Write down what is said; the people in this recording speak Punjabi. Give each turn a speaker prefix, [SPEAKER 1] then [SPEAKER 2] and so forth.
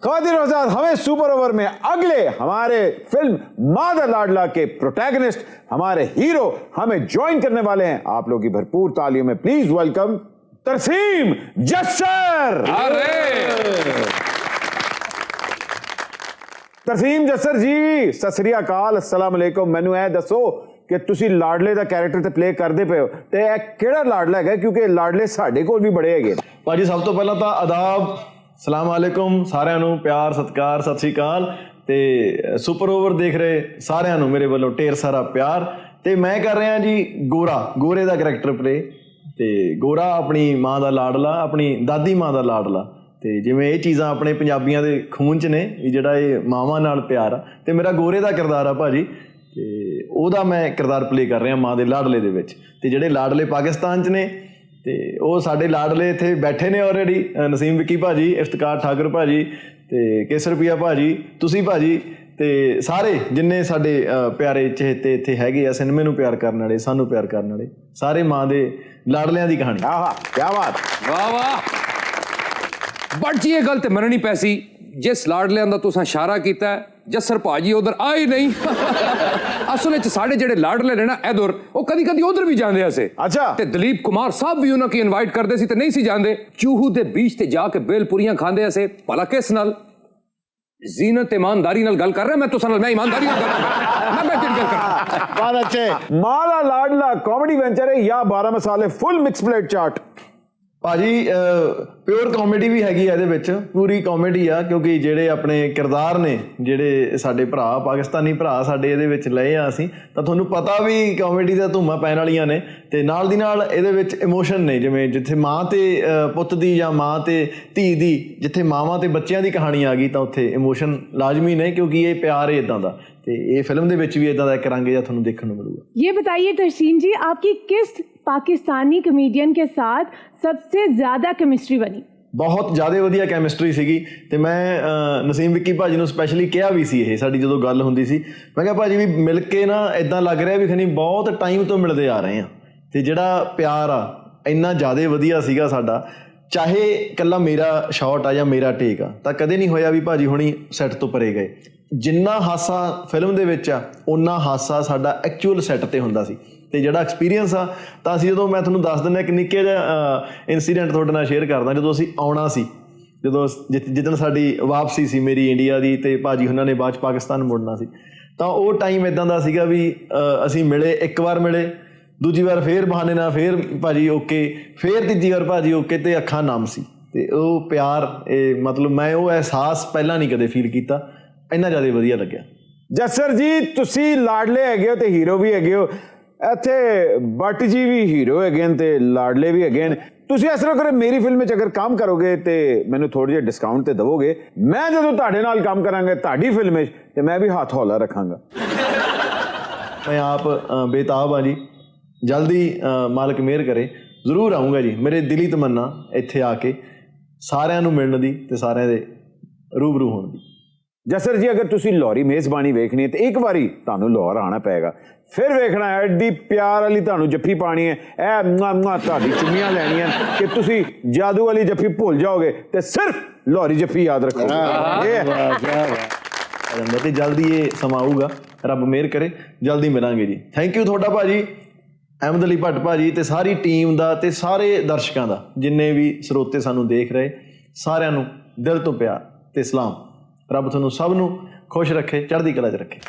[SPEAKER 1] ख़वातीन और हज़रात, हमें सुपर ओवर में अगले हमारे फिल्म मादर लाडला के प्रोटैगनिस्ट, हमारे हीरो हमें ज्वाइन करने वाले हैं। आप लोगों की भरपूर तालियों में प्लीज वेलकम तरसीम जस्सर। तरसीम जस्सर जी, सत श्री अकाल, अस्सलाम वालेकुम। मैनू ए दसो कि तुसी लाडले दा कैरेक्टर ते प्ले करदे पे हो ते ए केड़ा लाडला है, क्योंकि लाडले साडे कोल भी बड़े हैगे।
[SPEAKER 2] भाजी सब तो पहला तो आदाब, सलाम वालेकुम सारिਆਂ ਨੂੰ, प्यार सत्कार सत श्री अकाल। ਤੇ सुपर ओवर देख रहे सारिਆਂ ਨੂੰ ਮੇਰੇ ਵੱਲੋਂ ਢੇਰ ਸਾਰਾ ਪਿਆਰ। ਤੇ ਮੈਂ ਕਰ ਰਿਹਾ ਜੀ ਗੋਰੇ ਦਾ ਕਰੈਕਟਰ ਪਲੇ। ਤੇ ਗੋਰਾ ਆਪਣੀ ਮਾਂ ਦਾ ਲਾਡਲਾ, ਆਪਣੀ ਦਾਦੀ ਮਾਂ ਦਾ ਲਾਡਲਾ। ਤੇ ਜਿਵੇਂ ਇਹ ਚੀਜ਼ਾਂ ਆਪਣੇ ਪੰਜਾਬੀਆਂ ਦੇ ਖੂਨ 'ਚ ਨੇ ਵੀ ਜਿਹੜਾ ਇਹ ਮਾਵਾਂ ਨਾਲ ਪਿਆਰ ਆ, ਤੇ ਮੇਰਾ ਗੋਰੇ ਦਾ ਕਿਰਦਾਰ ਆ ਭਾਜੀ। ਤੇ ਉਹਦਾ ਮੈਂ ਕਿਰਦਾਰ ਪਲੇ ਕਰ ਰਿਹਾ ਮਾਂ ਦੇ ਲਾਡਲੇ ਦੇ ਵਿੱਚ। ਤੇ ਜਿਹੜੇ ਲਾਡਲੇ ਪਾਕਿਸਤਾਨ 'ਚ ਨੇ ਤੇ ਉਹ ਸਾਡੇ ਲਾਡਲੇ ਇੱਥੇ ਬੈਠੇ ਨੇ ਆਲਰੇਡੀ। ਨਸੀਮ ਵਿੱਕੀ ਭਾਜੀ, ਇਫਤਕਾਰ ਠਾਕੁਰ ਭਾਜੀ ਤੇ ਕੇਸਰ ਪੀਆ ਭਾਜੀ, ਤੁਸੀਂ ਭਾਜੀ ਤੇ ਸਾਰੇ ਜਿੰਨੇ ਸਾਡੇ ਪਿਆਰੇ ਚਹੇਤੇ ਇੱਥੇ ਹੈਗੇ ਆ, ਸਿਨੇਮੇ ਨੂੰ ਪਿਆਰ ਕਰਨ ਵਾਲੇ, ਸਾਨੂੰ ਪਿਆਰ ਕਰਨ ਵਾਲੇ, ਸਾਰੇ ਮਾਂ ਦੇ ਲਾਡਲਿਆਂ ਦੀ ਕਹਾਣੀ।
[SPEAKER 1] ਆਹਾ ਕੀ ਬਾਤ,
[SPEAKER 3] वाह वाह। बट जी ये गल ते मननी पैसी, जिस लाडलियां दा तुसां इशारा कीता है, जस्सर भाजी उधर आए नहीं। असल विच साडे जेहड़े लाडले ने ना इधर, वो कदी कदी उधर भी जांदे असे।
[SPEAKER 1] अच्छा।
[SPEAKER 3] ते दलीप कुमार साहब भी उन्हां की इनवाइट करदे सी ते नहीं सी जांदे। चूहू दे बीच ते जाके बेलपुरियां खांदे असे। भला किस नाल? जीनत ईमानदारी नाल गल कर रहा मैं तुसां नाल, मैं ईमानदारी नाल गल कर रहा, मैं गल कर रहा।
[SPEAKER 1] बहुत अच्छे। माला लाडला कॉमेडी वेंचर है या 12 मसाले फुल मिक्स प्लेट चाट?
[SPEAKER 2] ਭਾਜੀ ਪਿਓਰ ਕਾਮੇਡੀ ਵੀ ਹੈਗੀ ਆ ਇਹਦੇ ਵਿੱਚ, ਪੂਰੀ ਕਾਮੇਡੀ ਆ, ਕਿਉਂਕਿ ਜਿਹੜੇ ਆਪਣੇ ਕਿਰਦਾਰ ਨੇ, ਜਿਹੜੇ ਸਾਡੇ ਭਰਾ ਪਾਕਿਸਤਾਨੀ ਭਰਾ ਸਾਡੇ ਇਹਦੇ ਵਿੱਚ ਲਏ ਆ ਅਸੀਂ, ਤਾਂ ਤੁਹਾਨੂੰ ਪਤਾ ਵੀ ਕਾਮੇਡੀ ਦਾ ਧੂਮਾਂ ਪੈਣ ਵਾਲੀਆਂ ਨੇ। ਤੇ ਨਾਲ ਦੀ ਨਾਲ ਇਹਦੇ ਵਿੱਚ ਇਮੋਸ਼ਨ ਨੇ, ਜਿਵੇਂ ਜਿੱਥੇ ਮਾਂ ਤੇ ਪੁੱਤ ਦੀ ਜਾਂ ਮਾਂ ਤੇ ਧੀ ਦੀ, ਜਿੱਥੇ ਮਾਵਾਂ ਤੇ ਬੱਚਿਆਂ ਦੀ ਕਹਾਣੀ ਆ ਗਈ ਤਾਂ ਉੱਥੇ ਇਮੋਸ਼ਨ ਲਾਜ਼ਮੀ ਨੇ, ਕਿਉਂਕਿ ਇਹ ਪਿਆਰ ਹੈ ਇਦਾਂ ਦਾ। ਤੇ ਇਹ ਫਿਲਮ ਦੇ ਵਿੱਚ ਵੀ ਇਦਾਂ ਦਾ ਇੱਕ ਰੰਗ ਜਿਹਾ ਤੁਹਾਨੂੰ ਦੇਖਣ ਨੂੰ ਮਿਲੂਗਾ।
[SPEAKER 4] ये बताइए तरसीम जी, आपकी किस पाकिस्तानी कॉमेडियन के साथ सबसे ज्यादा केमिस्ट्री बनी?
[SPEAKER 2] ਬਹੁਤ ਜ਼ਿਆਦਾ ਵਧੀਆ ਕੈਮਿਸਟਰੀ ਸੀਗੀ। ਤੇ ਮੈਂ ਨਸੀਮ ਵਿੱਕੀ ਭਾਜੀ ਨੂੰ ਸਪੈਸ਼ਲੀ ਕਿਹਾ ਵੀ ਸੀ, ਇਹ ਸਾਡੀ ਜਦੋਂ ਗੱਲ ਹੁੰਦੀ ਸੀ, ਮੈਂ ਕਿਹਾ ਭਾਜੀ ਵੀ ਮਿਲ ਕੇ ਨਾ ਇਦਾਂ ਲੱਗ ਰਿਹਾ ਵੀ ਖਨੀ ਬਹੁਤ ਟਾਈਮ ਤੋਂ ਮਿਲਦੇ ਆ ਰਹੇ ਆ। ਤੇ ਜਿਹੜਾ ਪਿਆਰ ਆ ਇੰਨਾ ਜ਼ਿਆਦਾ ਵਧੀਆ ਸੀਗਾ ਸਾਡਾ, ਚਾਹੇ ਇਕੱਲਾ ਮੇਰਾ ਸ਼ਾਟ ਆ ਜਾਂ ਮੇਰਾ ਟੇਕ ਆ, ਤਾਂ ਕਦੇ ਨਹੀਂ ਹੋਇਆ ਵੀ ਭਾਜੀ ਹੁਣੀ ਸੈੱਟ ਤੋਂ ਪਰੇ ਗਏ। ਜਿੰਨਾ ਹਾਸਾ ਫਿਲਮ ਦੇ ਵਿੱਚ ਆ, ਓਨਾ ਹਾਸਾ ਸਾਡਾ ਐਕਚੁਅਲ ਸੈੱਟ ਤੇ ਹੁੰਦਾ ਸੀ। ਤੇ ਜਿਹੜਾ ਐਕਸਪੀਰੀਅੰਸ ਆ, ਤਾਂ ਅਸੀਂ ਜਦੋਂ, ਮੈਂ ਤੁਹਾਨੂੰ ਦੱਸ ਦਿੰਦਾ ਇੱਕ ਨਿੱਕੇ ਜਿਹਾ ਇਨਸੀਡੈਂਟ ਤੁਹਾਡੇ ਨਾਲ ਸ਼ੇਅਰ ਕਰਦਾ। ਜਦੋਂ ਅਸੀਂ ਆਉਣਾ ਸੀ, ਜਦੋਂ ਜਿੱਦਣ ਸਾਡੀ ਵਾਪਸੀ ਸੀ ਮੇਰੀ ਇੰਡੀਆ ਦੀ, ਤੇ ਭਾਜੀ ਉਹਨਾਂ ਨੇ ਬਾਅਦ 'ਚ ਪਾਕਿਸਤਾਨ ਮੁੜਨਾ ਸੀ, ਤਾਂ ਉਹ ਟਾਈਮ ਇੱਦਾਂ ਦਾ ਸੀਗਾ ਵੀ ਅਸੀਂ ਮਿਲੇ, ਇੱਕ ਵਾਰ ਮਿਲੇ, ਦੂਜੀ ਵਾਰ ਫੇਰ ਬਹਾਨੇ ਨਾਲ ਫੇਰ ਭਾਜੀ ਓਕੇ, ਫੇਰ ਤੀਜੀ ਵਾਰ ਭਾਜੀ ਓਕੇ, ਤੇ ਅੱਖਾਂ ਨਮ ਸੀ। ਤੇ ਉਹ ਪਿਆਰ, ਇਹ ਮਤਲਬ ਮੈਂ ਉਹ ਅਹਿਸਾਸ ਪਹਿਲਾਂ ਨਹੀਂ ਕਦੇ ਫੀਲ ਕੀਤਾ, ਇੰਨਾ ਜ਼ਿਆਦਾ ਵਧੀਆ ਲੱਗਿਆ।
[SPEAKER 1] ਜੱਸਰ ਜੀ, ਤੁਸੀਂ ਲਾਡਲੇ ਹੈਗੇ ਹੋ ਤੇ ਹੀਰੋ ਵੀ ਹੈਗੇ ਹੋ, ਇੱਥੇ ਬੱਟ ਜੀ ਵੀ ਹੀਰੋ ਹੈਗੇ ਨੇ ਤੇ ਲਾਡਲੇ ਵੀ ਹੈਗੇ ਨੇ। ਤੁਸੀਂ ਇਸ ਤਰ੍ਹਾਂ ਕਰੋ, ਮੇਰੀ ਫਿਲਮ ਵਿੱਚ ਅਗਰ ਕੰਮ ਕਰੋਗੇ ਤੇ ਮੈਨੂੰ ਥੋੜ੍ਹੇ ਜਿਹੇ ਡਿਸਕਾਊਂਟ ਤੇ ਦੇਵੋਗੇ। ਮੈਂ ਜਦੋਂ ਤੁਹਾਡੇ ਨਾਲ ਕੰਮ ਕਰਾਂਗਾ ਤੁਹਾਡੀ ਫਿਲਮ ਵਿੱਚ, ਤੇ ਮੈਂ ਵੀ ਹੱਥ ਹੌਲਾ ਰੱਖਾਂਗਾ।
[SPEAKER 2] ਮੈਂ ਆਪ ਬੇਤਾਬ ਹਾਂ ਜੀ, ਜਲਦੀ ਮਾਲਕ ਮਿਹਰ ਕਰੇ ਜ਼ਰੂਰ ਆਊਂਗਾ ਜੀ। ਮੇਰੇ ਦਿਲੀ ਤਮੰਨਾ ਇੱਥੇ ਆ ਕੇ ਸਾਰਿਆਂ ਨੂੰ ਮਿਲਣ ਦੀ ਤੇ ਸਾਰਿਆਂ ਦੇ ਰੂਬਰੂ ਹੋਣ ਦੀ।
[SPEAKER 1] ਜੱਸਰ ਜੀ, ਅਗਰ ਤੁਸੀਂ ਲਾਹੌਰੀ ਮੇਜ਼ਬਾਨੀ ਵੇਖਣੀ ਹੈ ਤੇ ਇੱਕ ਵਾਰੀ ਤੁਹਾਨੂੰ ਲਾਹੌਰ ਆਉਣਾ ਪਏਗਾ, ਫਿਰ ਵੇਖਣਾ ਹੈ ਐਡੀ ਪਿਆਰ ਵਾਲੀ ਤੁਹਾਨੂੰ ਜੱਫੀ ਪਾਣੀ ਹੈ, ਇਹ ਤੁਹਾਡੀ ਚੁੰਮੀਆਂ ਲੈਣੀਆਂ ਕਿ ਤੁਸੀਂ ਜਾਦੂ ਵਾਲੀ ਜੱਫੀ ਭੁੱਲ ਜਾਓਗੇ ਤੇ ਸਿਰਫ ਲਾਹੌਰੀ ਜੱਫੀ ਯਾਦ ਰੱਖੋਗੇ।
[SPEAKER 2] ਤੇ ਜਲਦੀ ਇਹ ਸਮਾਂ ਆਊਗਾ, ਰੱਬ ਮਿਹਰ ਕਰੇ ਜਲਦੀ ਮਿਲਾਂਗੇ ਜੀ। ਥੈਂਕ ਯੂ ਤੁਹਾਡਾ ਭਾਜੀ, ਅਹਿਮਦ ਅਲੀ ਭੱਟ ਭਾਜੀ, ਤੇ ਸਾਰੀ ਟੀਮ ਦਾ ਤੇ ਸਾਰੇ ਦਰਸ਼ਕਾਂ ਦਾ, ਜਿੰਨੇ ਵੀ ਸਰੋਤੇ ਸਾਨੂੰ ਦੇਖ ਰਹੇ, ਸਾਰਿਆਂ ਨੂੰ ਦਿਲ ਤੋਂ ਪਿਆਰ ਤੇ ਸਲਾਮ। ਰੱਬ ਤੁਹਾਨੂੰ ਸਭ ਨੂੰ ਖੁਸ਼ ਰੱਖੇ, ਚੜ੍ਹਦੀ ਕਲਾ 'ਚ ਰੱਖੇ।